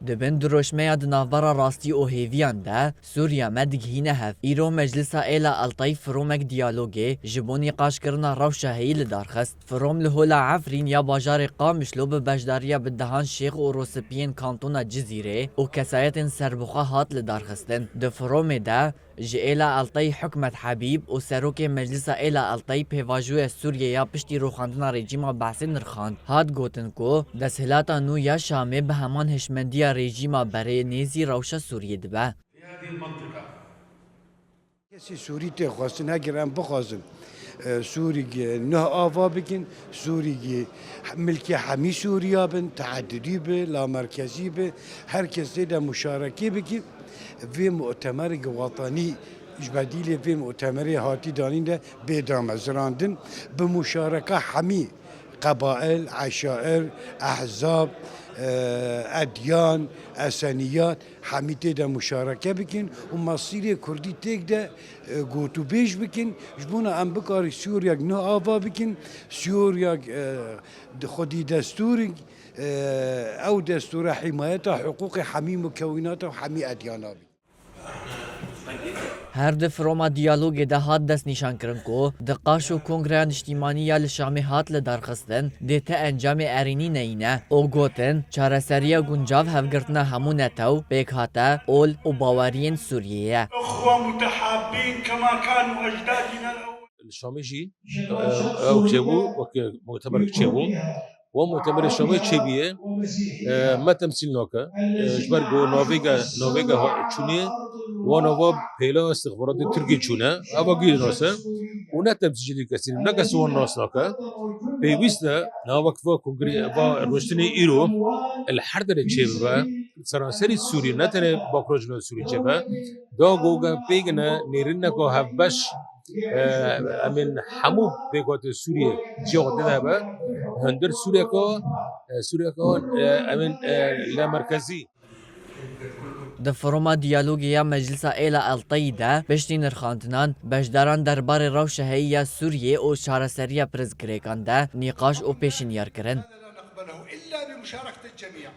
دبن دروشمه دنافبرا راستی او هیویان ده سوریا مدگهینه هف ایرو مجلسا ایلا الطی فرومک دیالوگه جبونی قاش کرنا روشه هیل دارخست فروم لهولا عفرین یا باجار قامشلو به بجداریا بدهان شیخ و روسپین کانتونا جزیره و کسایت سربخه هات لدارخستن ده فروم ده جئیلا الطی حکمت حبیب و سروک مجلس ایلا الطی پیواجوی سوریه یا پشتی روخاندنا رژیم بحثی نرخاند هاد گوتن کو دسهلاتا نو یا شامه به همان هشمندی رژیم برای نیزی روش سوریه دبه کسی سوری تخواستن اگر هم بخواستن سوری نه آوا بکن سوری ملکی همی سوریا بن تعددی به لا مرکزی به هر کسی ده مشارکه بکن و مؤتمر وطنی جبدیل و مؤتمر هاتی دانین ده بدام زراندن به مشارکه همی قبائل عشائر احزاب ادیان اسنیات همیته ده مشارکه بکن و مصیر کردی تک ده گوتو بیش بکن جبونا ام بکاری سوریا نه آوا بکن سوریا خودی دستوری او دستور حمایت حقوق حمی مکونات و حمی ادیانا هر ده فروما دیالوگ ده هات دست نشان کرن کو ده قاش و کنگره نشتیمانی یا لشامی هات لدارخستن ده تا انجام ارینی نینه او گوتن چارسریا گنجاو هفگرتنا همو نتاو بیک هاتا اول و باورین سوریه اخوة متحابين كما كانوا اجدادنا الاول الشامي جي او كتبو مؤتمر كتبو ومؤتمر الشامي تشبيه ما تمثيل نوكا جبرجو نوفيجا تشوني ونوفا بيلا استخبارات تركي تشونا ابا جيل ناسا ونا تمثيل كثير نكاس وناس نوكا بيويستا نوفا كونغري با روشتني ايرو الحرب تشيبا سراسري سوري نتنه باكروجنا سوري تشيبا دو جوجا بيجنا نيرنا كو هبش امين حمو بيقات سوريا جوه ده هندر سوريا كو امين لا مركزي ده فروما دیالوگی یا مجلس ایلا الطی ده بشتی نرخاندنان بجداران دربار روشه هیا سوریه و شارسریا پرزگریکان ده نیقاش و پیشنیار کرن لا نقبله الا بمشاركه الجميع